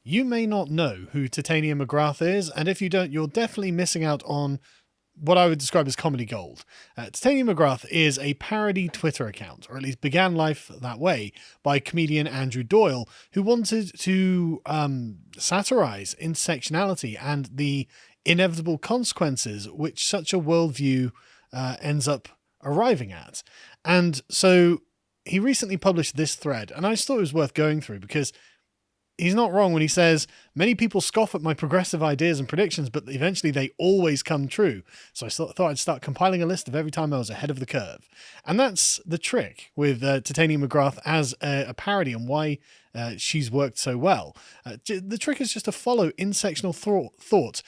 You may not know who Titania McGrath is, and if you don't, you're definitely missing out on what I would describe as comedy gold. Titania McGrath is a parody Twitter account, or at least began life that way, by comedian Andrew Doyle, who wanted to satirize intersectionality and the inevitable consequences which such a worldview ends up arriving at. And so he recently published this thread, and I just thought it was worth going through because he's not wrong when he says, many people scoff at my progressive ideas and predictions, but eventually they always come true. So I thought I'd start compiling a list of every time I was ahead of the curve. And that's the trick with Titania McGrath as a parody and why she's worked so well. The trick is just to follow intersectional thought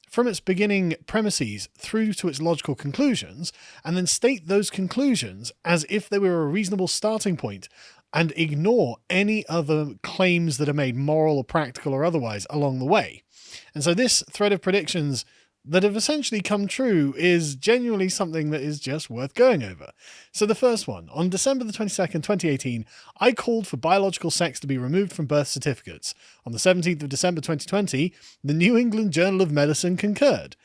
from its beginning premises through to its logical conclusions, and then state those conclusions as if they were a reasonable starting point, and ignore any other claims that are made, moral or practical or otherwise, along the way. And so this thread of predictions that have essentially come true is genuinely something that is just worth going over. So the first one, on December the 22nd, 2018, I called for biological sex to be removed from birth certificates. On the 17th of December 2020, the New England Journal of Medicine concurred.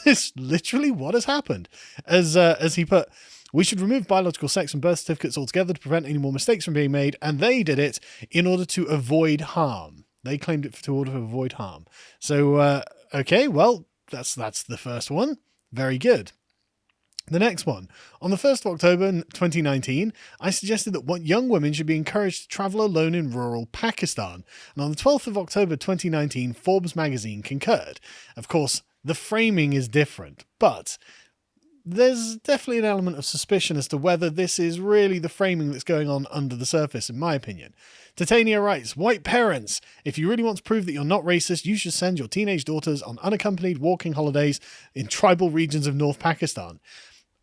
It's literally what has happened. As he put, we should remove biological sex from birth certificates altogether to prevent any more mistakes from being made, and they did it in order to avoid harm. They claimed it to order to avoid harm. So, okay, well, that's the first one. Very good. The next one. On the 1st of October 2019, I suggested that young women should be encouraged to travel alone in rural Pakistan. And on the 12th of October 2019, Forbes magazine concurred. Of course, the framing is different, but there's definitely an element of suspicion as to whether this is really the framing that's going on under the surface, in my opinion. Titania writes, white parents, if you really want to prove that you're not racist, you should send your teenage daughters on unaccompanied walking holidays in tribal regions of North Pakistan.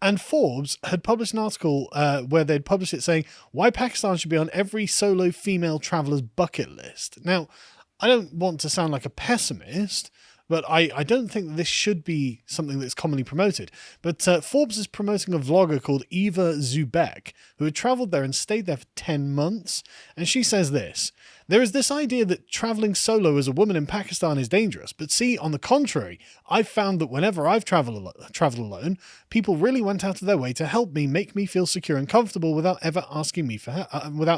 And Forbes had published an article where they'd published it saying, why Pakistan should be on every solo female traveller's bucket list. Now, I don't want to sound like a pessimist, but I don't think that this should be something that's commonly promoted. But Forbes is promoting a vlogger called Eva Zubek, who had travelled there and stayed there for 10 months. And she says this, there is this idea that travelling solo as a woman in Pakistan is dangerous. But see, on the contrary, I've found that whenever I've travelled alone, people really went out of their way to help me, make me feel secure and comfortable without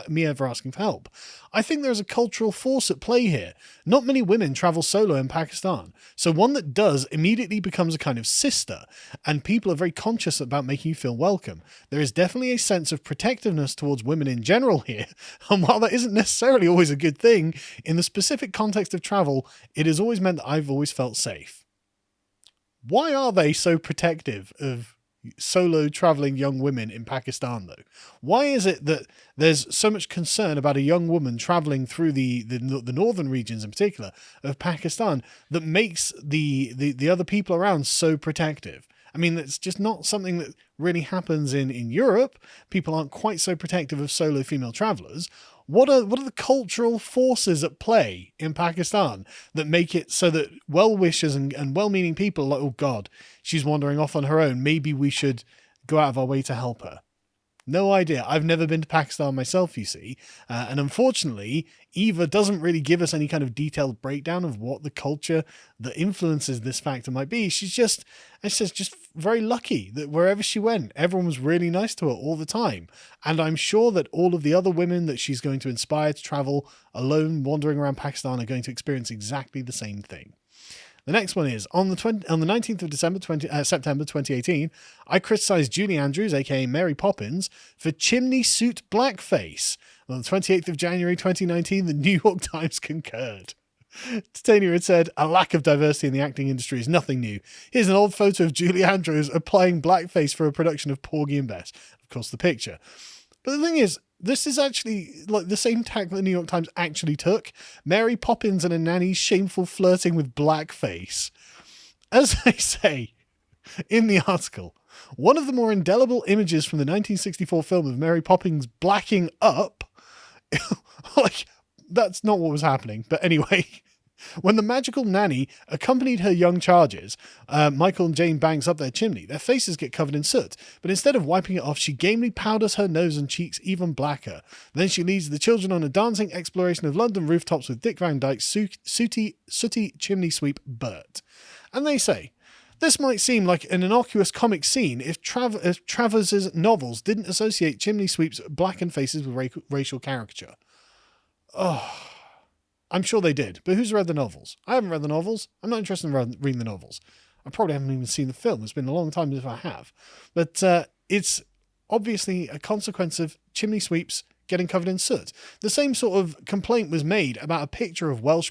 me ever asking for help. I think there's a cultural force at play here. Not many women travel solo in Pakistan. So one that does immediately becomes a kind of sister, and people are very conscious about making you feel welcome. There is definitely a sense of protectiveness towards women in general here, and while that isn't necessarily always a good thing, in the specific context of travel, it has always meant that I've always felt safe. Why are they so protective of solo traveling young women in Pakistan, though? Why is it that there's so much concern about a young woman traveling through the northern regions in particular of Pakistan that makes the other people around so protective? I mean, it's just not something that really happens in Europe. People aren't quite so protective of solo female travelers. What are the cultural forces at play in Pakistan that make it so that well-wishers and well-meaning people are like, oh God, she's wandering off on her own. Maybe we should go out of our way to help her. No idea. I've never been to Pakistan myself, you see. And unfortunately, Eva doesn't really give us any kind of detailed breakdown of what the culture that influences this factor might be. She's just very lucky that wherever she went, everyone was really nice to her all the time. And I'm sure that all of the other women that she's going to inspire to travel alone, wandering around Pakistan, are going to experience exactly the same thing. The next one is, on the 19th of September 2018, I criticised Julie Andrews, aka Mary Poppins, for chimney suit blackface. On the 28th of January 2019, the New York Times concurred. Titania had said, a lack of diversity in the acting industry is nothing new. Here's an old photo of Julie Andrews applying blackface for a production of Porgy and Bess. Of course, the picture. But the thing is, this is actually like the same tack that the New York Times actually took. Mary Poppins and a nanny's shameful flirting with blackface. As they say in the article, one of the more indelible images from the 1964 film of Mary Poppins blacking up, like, that's not what was happening. But anyway, When the magical nanny accompanied her young charges, Michael and Jane bangs up their chimney. Their faces get covered in soot, but instead of wiping it off, she gamely powders her nose and cheeks even blacker. Then she leads the children on a dancing exploration of London rooftops with Dick Van Dyke's sooty chimney sweep Bert. And they say, this might seem like an innocuous comic scene if Travers' novels didn't associate chimney sweeps' blackened faces with racial caricature. Oh, I'm sure they did, but who's read the novels? I haven't read the novels. I'm not interested in reading the novels. I probably haven't even seen the film. It's been a long time if I have. But it's obviously a consequence of chimney sweeps getting covered in soot. The same sort of complaint was made about a picture of Welsh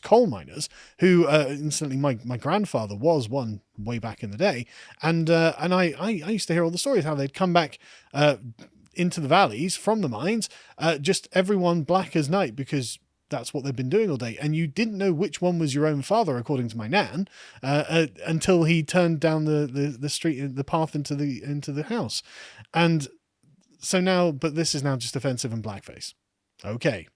coal miners, who, incidentally, my grandfather was one way back in the day. And I used to hear all the stories, how they'd come back into the valleys from the mines, just everyone black as night, because that's what they've been doing all day. And you didn't know which one was your own father, according to my nan, until he turned down the street, the path into the house. And so now, but this is now just offensive and blackface. Okay.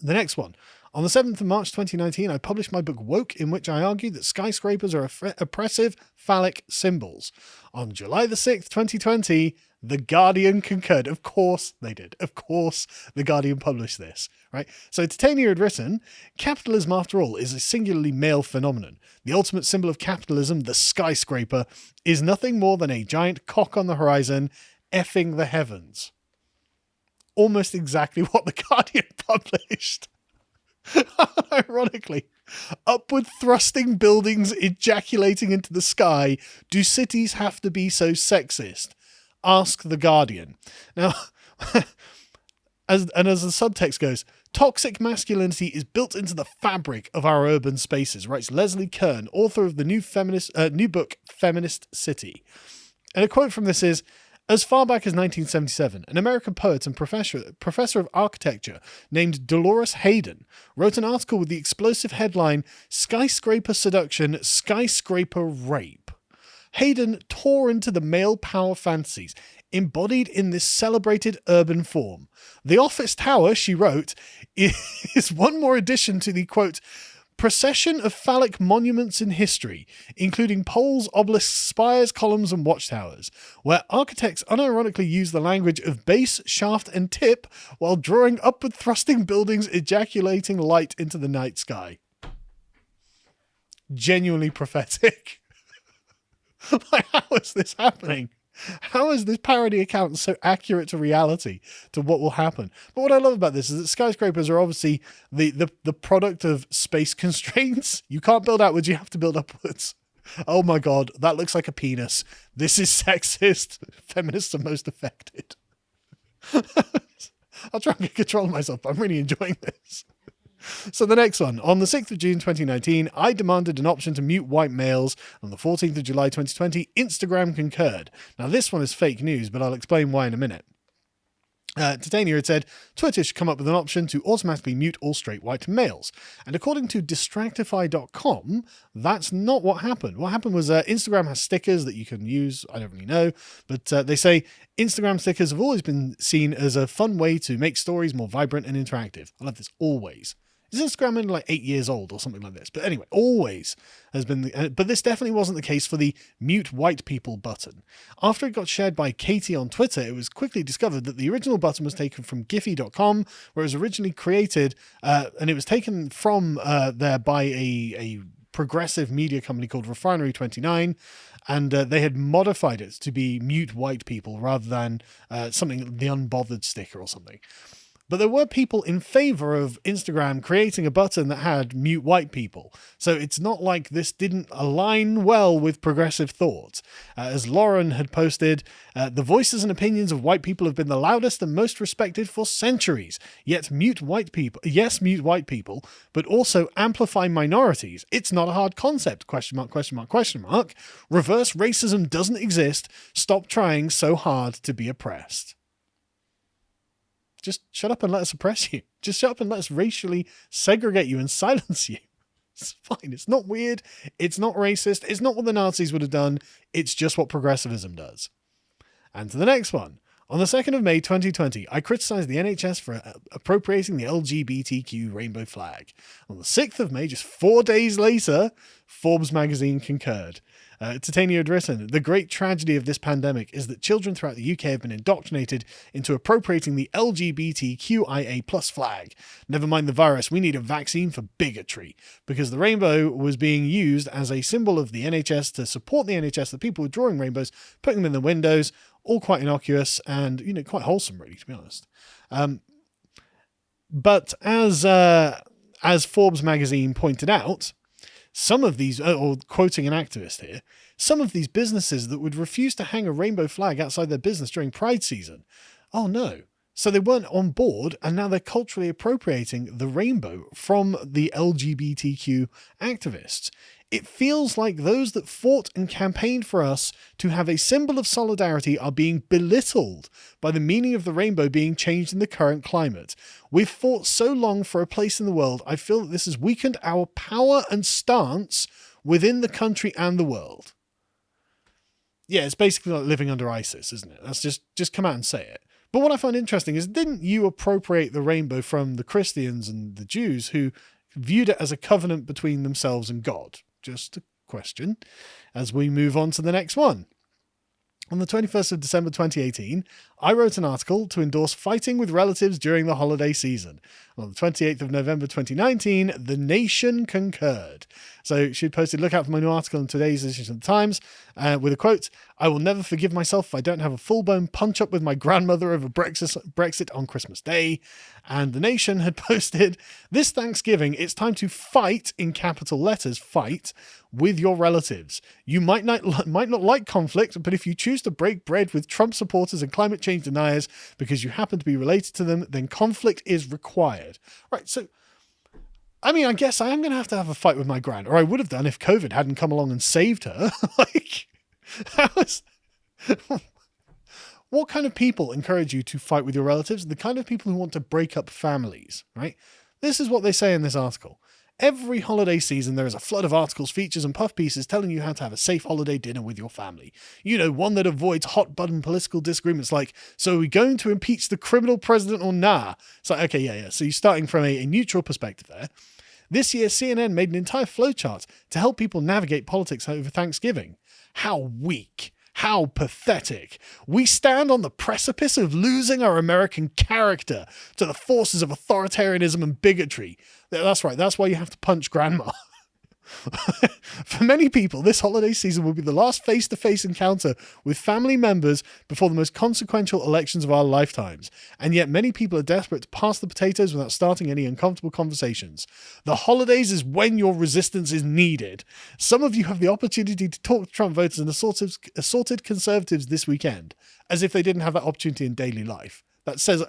The next one. On the 7th of March 2019, I published my book Woke, in which I argued that skyscrapers are oppressive phallic symbols. On July the 6th, 2020, The Guardian concurred. Of course they did. Of course The Guardian published this, right? So Titania had written, capitalism, after all, is a singularly male phenomenon. The ultimate symbol of capitalism, the skyscraper, is nothing more than a giant cock on the horizon, effing the heavens. Almost exactly what The Guardian published. Ironically, upward thrusting buildings ejaculating into the sky. Do cities have to be so sexist? Ask The Guardian. Now, as the subtext goes, toxic masculinity is built into the fabric of our urban spaces, writes Leslie Kern, author of the new book Feminist City. And a quote from this is, as far back as 1977, an American poet and professor of architecture named Dolores Hayden wrote an article with the explosive headline, Skyscraper Seduction, Skyscraper Rape. Hayden tore into the male power fantasies embodied in this celebrated urban form. The office tower, she wrote, is one more addition to the, quote, procession of phallic monuments in history, including poles, obelisks, spires, columns, and watchtowers, where architects unironically use the language of base, shaft, and tip while drawing upward thrusting buildings ejaculating light into the night sky. Genuinely prophetic. Like, how is this happening? How is this parody account so accurate to reality, to what will happen? But what I love about this is that skyscrapers are obviously the product of space constraints. You can't build outwards, you have to build upwards. Oh my God, that looks like a penis. This is sexist. Feminists are most affected. I'll try and get control of myself, but I'm really enjoying this. So the next one. On the 6th of June 2019, I demanded an option to mute white males. On the 14th of July 2020, Instagram concurred. Now this one is fake news, but I'll explain why in a minute. Titania had said, Twitter should come up with an option to automatically mute all straight white males. And according to Distractify.com, that's not what happened. What happened was Instagram has stickers that you can use. I don't really know. But they say Instagram stickers have always been seen as a fun way to make stories more vibrant and interactive. I love this, always. Is Instagram only like 8 years old or something like this? But anyway, always has been. But this definitely wasn't the case for the mute white people button. After it got shared by Katie on Twitter, it was quickly discovered that the original button was taken from Giphy.com, where it was originally created, and it was taken from there by a progressive media company called Refinery 29, and they had modified it to be mute white people rather than something, the unbothered sticker or something. But there were people in favor of Instagram creating a button that had mute white people. So it's not like this didn't align well with progressive thought. As Lauren had posted, the voices and opinions of white people have been the loudest and most respected for centuries. Yet mute white people, yes, mute white people, but also amplify minorities. It's not a hard concept, question mark, question mark, question mark. Reverse racism doesn't exist. Stop trying so hard to be oppressed. Just shut up and let us oppress you. Just shut up and let us racially segregate you and silence you. It's fine. It's not weird. It's not racist. It's not what the Nazis would have done. It's just what progressivism does. And to the next one. On the 2nd of May 2020, I criticised the NHS for appropriating the LGBTQ rainbow flag. On the 6th of May, just 4 days later, Forbes magazine concurred. Titania had written, "The great tragedy of this pandemic is that children throughout the UK have been indoctrinated into appropriating the LGBTQIA+ flag. Never mind the virus, we need a vaccine for bigotry." Because the rainbow was being used as a symbol of the NHS to support the NHS, that people were drawing rainbows, putting them in the windows, all quite innocuous and, quite wholesome, really, to be honest. But as Forbes magazine pointed out, some of these, or quoting an activist here, some of these businesses that would refuse to hang a rainbow flag outside their business during Pride season. Oh no. So they weren't on board, and now they're culturally appropriating the rainbow from the LGBTQ activists. It feels like those that fought and campaigned for us to have a symbol of solidarity are being belittled by the meaning of the rainbow being changed in the current climate. We've fought so long for a place in the world, I feel that this has weakened our power and stance within the country and the world. Yeah, it's basically like living under ISIS, isn't it? That's just come out and say it. But what I find interesting is, didn't you appropriate the rainbow from the Christians and the Jews who viewed it as a covenant between themselves and God? Just a question as we move on to the next one. On the 21st of December 2018, I wrote an article to endorse fighting with relatives during the holiday season. On the 28th of November 2019, The Nation concurred. So she posted, "Look out for my new article in today's edition of the Times," with a quote, "I will never forgive myself if I don't have a full-blown punch-up with my grandmother over Brexit on Christmas Day." And The Nation had posted, "This Thanksgiving, it's time to fight," in capital letters, fight, "with your relatives. You might not like conflict, but if you choose to break bread with Trump supporters and climate change deniers because you happen to be related to them, then conflict is required." Right, so, I mean, I guess I am going to have a fight with my gran, or I would have done if COVID hadn't come along and saved her. What kind of people encourage you to fight with your relatives? The kind of people who want to break up families, right? This is what they say in this article. Every holiday season, there is a flood of articles, features, and puff pieces telling you how to have a safe holiday dinner with your family. One that avoids hot-button political disagreements like, so are we going to impeach the criminal president or nah? It's like, okay, yeah. So you're starting from a neutral perspective there. This year, CNN made an entire flowchart to help people navigate politics over Thanksgiving. How weak. How pathetic. We stand on the precipice of losing our American character to the forces of authoritarianism and bigotry. That's right. That's why you have to punch grandma. For many people, this holiday season will be the last face-to-face encounter with family members before the most consequential elections of our lifetimes. And yet many people are desperate to pass the potatoes without starting any uncomfortable conversations. The holidays is when your resistance is needed. Some of you have the opportunity to talk to Trump voters and assorted conservatives this weekend, as if they didn't have that opportunity in daily life. That says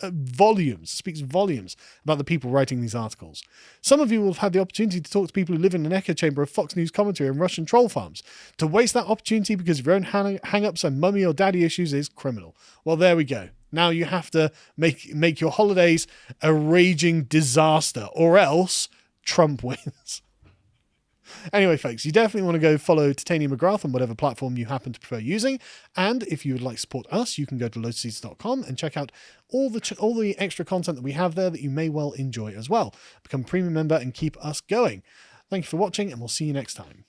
speaks volumes about the people writing these articles. Some of you will have had the opportunity to talk to people who live in an echo chamber of Fox News commentary and Russian troll farms. To waste that opportunity because of your own hang-ups and mummy or daddy issues is criminal. Well, there we go. Now you have to make your holidays a raging disaster, or else Trump wins. Anyway, folks, you definitely want to go follow Titania McGrath on whatever platform you happen to prefer using. And if you would like to support us, you can go to lotusseeds.com and check out all the extra content that we have there that you may well enjoy as well. Become a premium member and keep us going. Thank you for watching, and we'll see you next time.